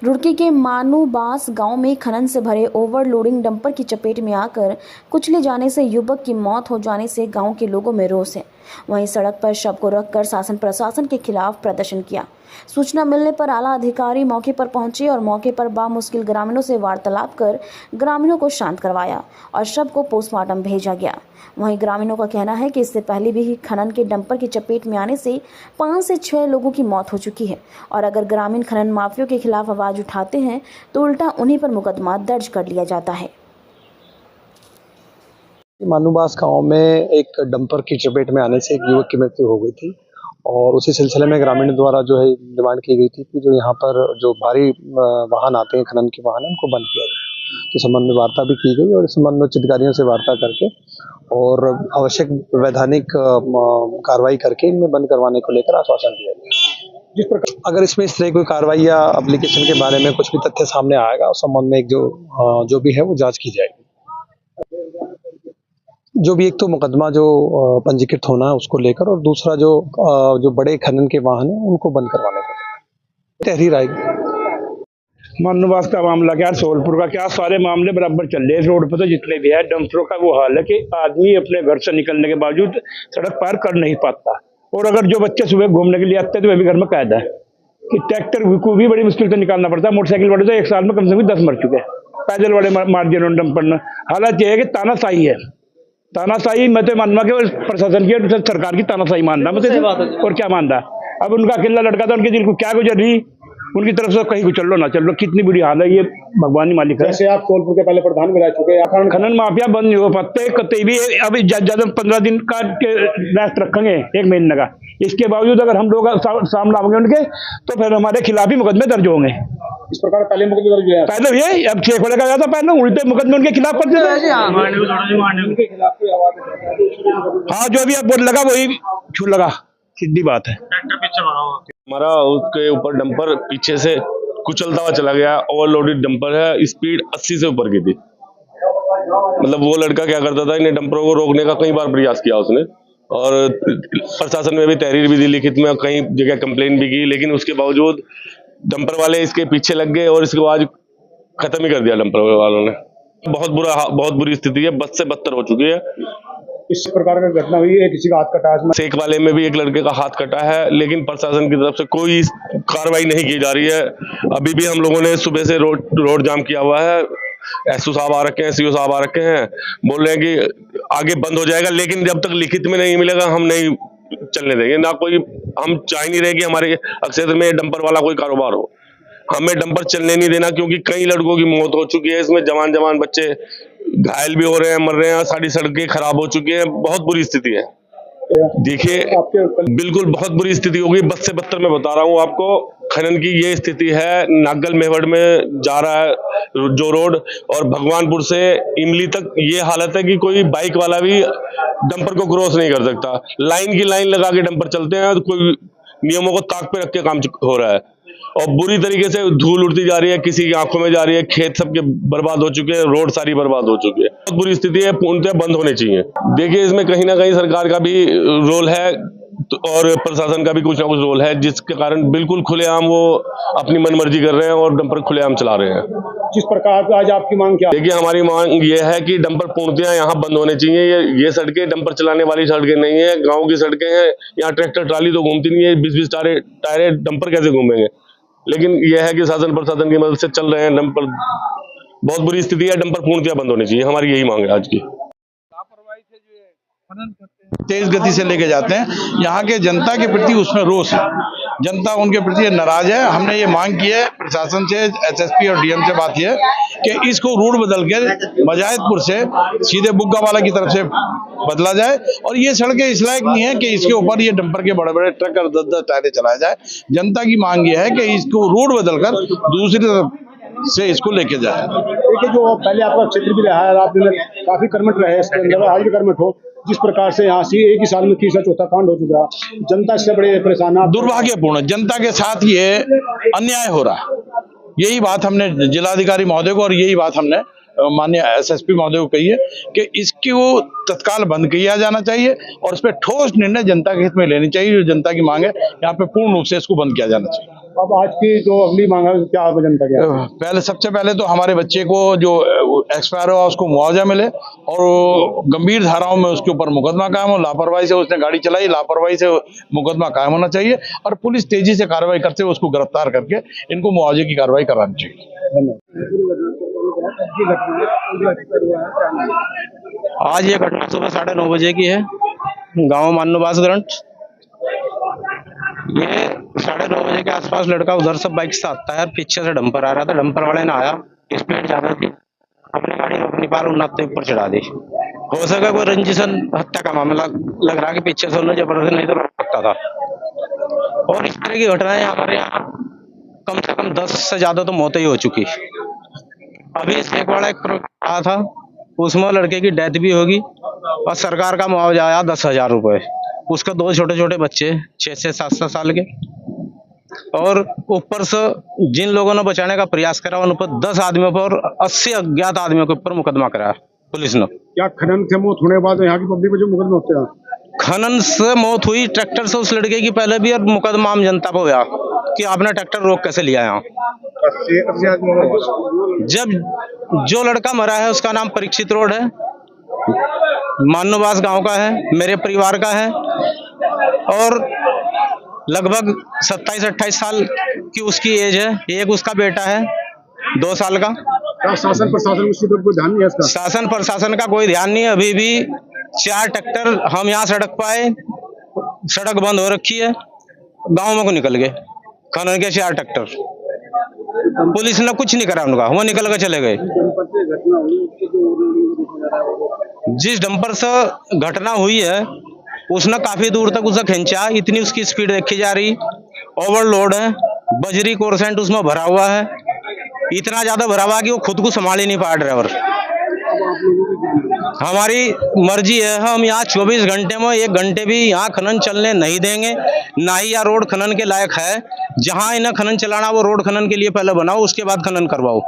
रुड़की के मानूबास गांव में खनन से भरे ओवरलोडिंग डंपर की चपेट में आकर कुचले जाने से युवक की मौत हो जाने से गांव के लोगों में रोष है। वहीं सड़क पर शव को रखकर शासन प्रशासन के खिलाफ प्रदर्शन किया। सूचना मिलने पर आला अधिकारी मौके पर पहुंचे और मौके पर बामुश्किल ग्रामीणों से वार्तालाप कर ग्रामीणों को शांत करवाया और शव को पोस्टमार्टम भेजा गया। वहीं ग्रामीणों का कहना है कि इससे पहले भी खनन के डंपर की चपेट में आने से 5 से 6 लोगों की मौत हो चुकी है और अगर ग्रामीण खनन माफियों के खिलाफ आवाज उठाते हैं तो उल्टा उन्हीं पर मुकदमा दर्ज कर लिया जाता है। मानूबास गांव में एक डंपर की चपेट में आने से एक युवक की मृत्यु हो गई थी और उसी सिलसिले में ग्रामीण द्वारा जो है डिमांड की गई थी कि जो यहाँ पर जो भारी वाहन आते हैं खनन के वाहन उनको बंद किया जाए। तो संबंध में वार्ता भी की गई और इस संबंध में उच्च अधिकारियों से वार्ता करके और आवश्यक वैधानिक कार्रवाई करके इनमें बंद करवाने को लेकर आश्वासन दिया गया। जिस प्रकार अगर इसमें इस तरह कोई कार्रवाई या एप्लीकेशन के बारे में कुछ भी तथ्य सामने आएगा उस संबंध में एक जो भी है वो जाँच की जाएगी। जो भी एक तो मुकदमा जो पंजीकृत होना है उसको लेकर और दूसरा जो बड़े खनन के वाहन हैं उनको बंद करवाने का तहरीर आएगी। मानूबास का मामला क्या, सोलपुर का क्या, सारे मामले बराबर चल रहे हैं। इस रोड पर तो जितने भी है डंपरों का वो हाल है कि आदमी अपने घर से निकलने के बावजूद सड़क पार कर नहीं पाता और अगर जो बच्चे सुबह घूमने के लिए आते हैं तो वे भी घर में कैद है कि ट्रैक्टर को भी बड़ी मुश्किल से निकालना पड़ता है। मोटरसाइकिल वाले तो एक साल में कम से कम 10 मर चुके हैं, पैदल वाले मार दिए डंपर ने। हालात यह है कि तानाशाही है, तानाशाही। मैं तो मानना कि प्रशासन की सरकार की तानाशाही मानना मैं और क्या मानता। अब उनका अकेला लड़का था, उनके दिल को क्या गुजर रही, उनकी तरफ से कहीं को चल लो ना चल लो, कितनी बुरी हाल है। ये भगवान ही मालिक है। जैसे आप सोलपुर के पहले प्रधान भी रह चुके हैं, खनन माफिया बंद नहीं हो पाते कतई भी। अभी ज्यादा 15 दिन का रेस्ट रखेंगे, 1 महीने का। इसके बावजूद अगर हम लोग सामने आएंगे उनके तो फिर हमारे खिलाफ ही मुकदमे दर्ज होंगे। इस प्रकार पहले मुकदमे दर्ज हुए पहले ये अब 6 खोले का जाता, पहले उल्टे मुकदमे उनके खिलाफ कर देते। हाँ, जो भी अब लगा वही छू लगा, सीधी बात है। हमारा उसके ऊपर डंपर पीछे से कुचलता हुआ चला गया। ओवरलोडेड डंपर है, स्पीड 80 से ऊपर की थी। मतलब वो लड़का क्या करता था, इन डंपरों को रोकने का कई बार प्रयास किया उसने और प्रशासन में भी तहरीर भी दी, लिखित में कई जगह कंप्लेन भी की, लेकिन उसके बावजूद डंपर वाले इसके पीछे लग गए और इसके बाद खत्म ही कर दिया डंपर वालों ने। बहुत बुरी स्थिति है, बद से बदतर हो चुकी है। इस प्रकार की घटना हुई है, किसी का हाथ कटा है। सेक वाले में भी एक लड़के का हाथ कटा है, लेकिन प्रशासन की तरफ से कोई कार्रवाई नहीं की जा रही है। अभी भी हम लोगों ने सुबह से रोड जाम किया हुआ है। एसओ साहब आ रखे हैं, सीओ साहब आ रखे हैं, बोल रहे हैं कि आगे बंद हो जाएगा, लेकिन जब तक लिखित में नहीं मिलेगा हम नहीं चलने देंगे। ना कोई, हम चाह नहीं रहे कि हमारे क्षेत्र में डंपर वाला कोई कारोबार हो। हमें डंपर चलने नहीं देना, क्योंकि कई लड़कों की मौत हो चुकी है इसमें। जवान बच्चे घायल भी हो रहे हैं, मर रहे हैं, सारी सड़कें खराब हो चुकी हैं। बहुत बुरी स्थिति है। देखिए, बिल्कुल बहुत बुरी स्थिति होगी, बद से बदतर मैं बता रहा हूँ आपको। खनन की ये स्थिति है, नागल मेवड़ में जा रहा है जो रोड और भगवानपुर से इमली तक ये हालत है कि कोई बाइक वाला भी डंपर को क्रॉस नहीं कर सकता। लाइन की लाइन लगा के डंपर चलते हैं, तो कोई नियमों को ताक पे रख के काम हो रहा है और बुरी तरीके से धूल उड़ती जा रही है, किसी की आंखों में जा रही है। खेत सबके बर्बाद हो चुके हैं, रोड सारी बर्बाद हो चुकी है। बहुत बुरी स्थिति है, पूर्णतः बंद होने चाहिए। देखिए, इसमें कहीं ना कहीं सरकार का भी रोल है और प्रशासन का भी कुछ ना कुछ रोल है, जिसके कारण बिल्कुल खुलेआम वो अपनी मनमर्जी कर रहे हैं और डंपर खुलेआम चला रहे हैं। जिस प्रकार आज आपकी मांग क्या? देखिए, हमारी मांग ये है कि डंपर पूर्णतः यहाँ बंद होने चाहिए। ये सड़कें डंपर चलाने वाली सड़कें नहीं है, गाँव की सड़कें हैं। यहाँ ट्रैक्टर ट्राली तो घूमती नहीं है, 20-20 टायरे डंपर कैसे घूमेंगे। लेकिन यह है कि शासन प्रशासन की मदद से चल रहे हैं डंपर। बहुत बुरी स्थिति है, डंपर पूर्णतः बंद होनी चाहिए। हमारी यही मांग है आज की। तेज गति से लेके जाते हैं, यहाँ के जनता के प्रति उसमें रोष है, जनता उनके प्रति नाराज है। हमने ये मांग की है प्रशासन से, एसएसपी और डीएम से बात है कि इसको रूट बदल कर मजाहिदपुर से सीधे बुग्गावाला की तरफ से बदला जाए और ये सड़कें इस लायक नहीं है कि इसके ऊपर ये डंपर के बड़े बड़े ट्रक और 10-10 टायरें चलाया जाए। जनता की मांग ये है कि इसको रूट बदलकर दूसरी तरफ से इसको लेके जाए। देखिए, जो पहले आपका क्षेत्र भी रहा है, आप काफी कर्मठ रहे इसके अंदर, आज भी कर्मठ हो। जिस प्रकार से यहाँ से एक ही साल में 3-4 कांड हो चुका, जनता इससे बड़े परेशान। दुर्भाग्यपूर्ण, जनता के साथ ये अन्याय हो रहा है। यही बात हमने जिलाधिकारी महोदय को और यही बात हमने माननीय एसएसपी महोदय को कही है कि इसको तत्काल बंद किया जाना चाहिए और उस पर ठोस निर्णय जनता के हित में लेनी चाहिए। जो जनता की मांग है, यहाँ पे पूर्ण रूप से इसको बंद किया जाना चाहिए। अब आज की जो अगली मांग है क्या है जनता की? पहले सबसे पहले तो हमारे बच्चे को जो एक्सपायर हुआ उसको मुआवजा मिले और गंभीर धाराओं में उसके ऊपर मुकदमा कायम हो। लापरवाही से उसने गाड़ी चलाई, लापरवाही से मुकदमा कायम होना चाहिए और पुलिस तेजी से कार्रवाई करते हुए उसको गिरफ्तार करके इनको मुआवजे की कार्रवाई करानी चाहिए। आज ये घटना सुबह 9:30 बजे की है, गांव मान्नूबास ग्रंथ। ये 9:30 बजे के आसपास लड़का उधर से बाइक से आता है, पीछे से डंपर आ रहा था। डंपर वाले ने आया, स्पीड ज्यादा थी, अपनी गाड़ी अपनी पार उन्नत ऊपर चढ़ा दी। हो सका कोई रंजिशन हत्या का मामला लग रहा कि पीछे से उन्हें जबरदस्ती नहीं तो रोक सकता था। और इस तरह की घटनाएं हमारे यहाँ कम से कम 10 से ज्यादा तो मौतें ही हो चुकी। अभी सेकवाड़ा एक आया था, उसमें लड़के की डेथ भी होगी और सरकार का मुआवजा आया 10,000 रुपए। उसके 2 छोटे छोटे बच्चे 6 से 7 साल के, और ऊपर से जिन लोगों ने बचाने का प्रयास करा उन पर 10 आदमियों पर 80 अज्ञात आदमियों के ऊपर मुकदमा कराया पुलिस ने। क्या खनन से मौत होने के बाद यहाँ की पब्लिक में जो मुकदमे होते हैं? खनन से मौत हुई, ट्रैक्टर से उस लड़के की पहले भी, और मुकदमा आम जनता को हुआ कि आपने ट्रैक्टर रोक कैसे लिया यहाँ। जब जो लड़का मरा है उसका नाम परीक्षित रोड है, मान्नूबास गांव का है, मेरे परिवार का है, और लगभग 27-28 साल की उसकी एज है। एक उसका बेटा है 2 साल का। क्या शासन प्रशासन उसकी तरफ कोई ध्यान नहीं है इसका? शासन प्रशासन का कोई ध्यान नहीं है। अभी भी 4 ट्रैक्टर हम यहाँ सड़क पर आए, सड़क बंद हो रखी है, गाँव में को निकल गए खनन के 4 ट्रैक्टर। पुलिस ने कुछ नहीं करा उनका, वो निकल के चले गए। जिस डंपर से घटना हुई है उसने काफी दूर तक उसे खींचा, इतनी उसकी स्पीड देखी जा रही, ओवरलोड है, बजरी कोरसेंट उसमें भरा हुआ है, इतना ज्यादा भरा हुआ कि वो खुद को संभाल ही नहीं पाया ड्राइवर। हमारी मर्जी है, हम यहाँ 24 घंटे में 1 घंटे भी यहाँ खनन चलने नहीं देंगे। ना ही यह रोड खनन के लायक है। जहाँ इन्हें खनन चलाना वो रोड खनन के लिए पहले बनाओ, उसके बाद खनन करवाओ।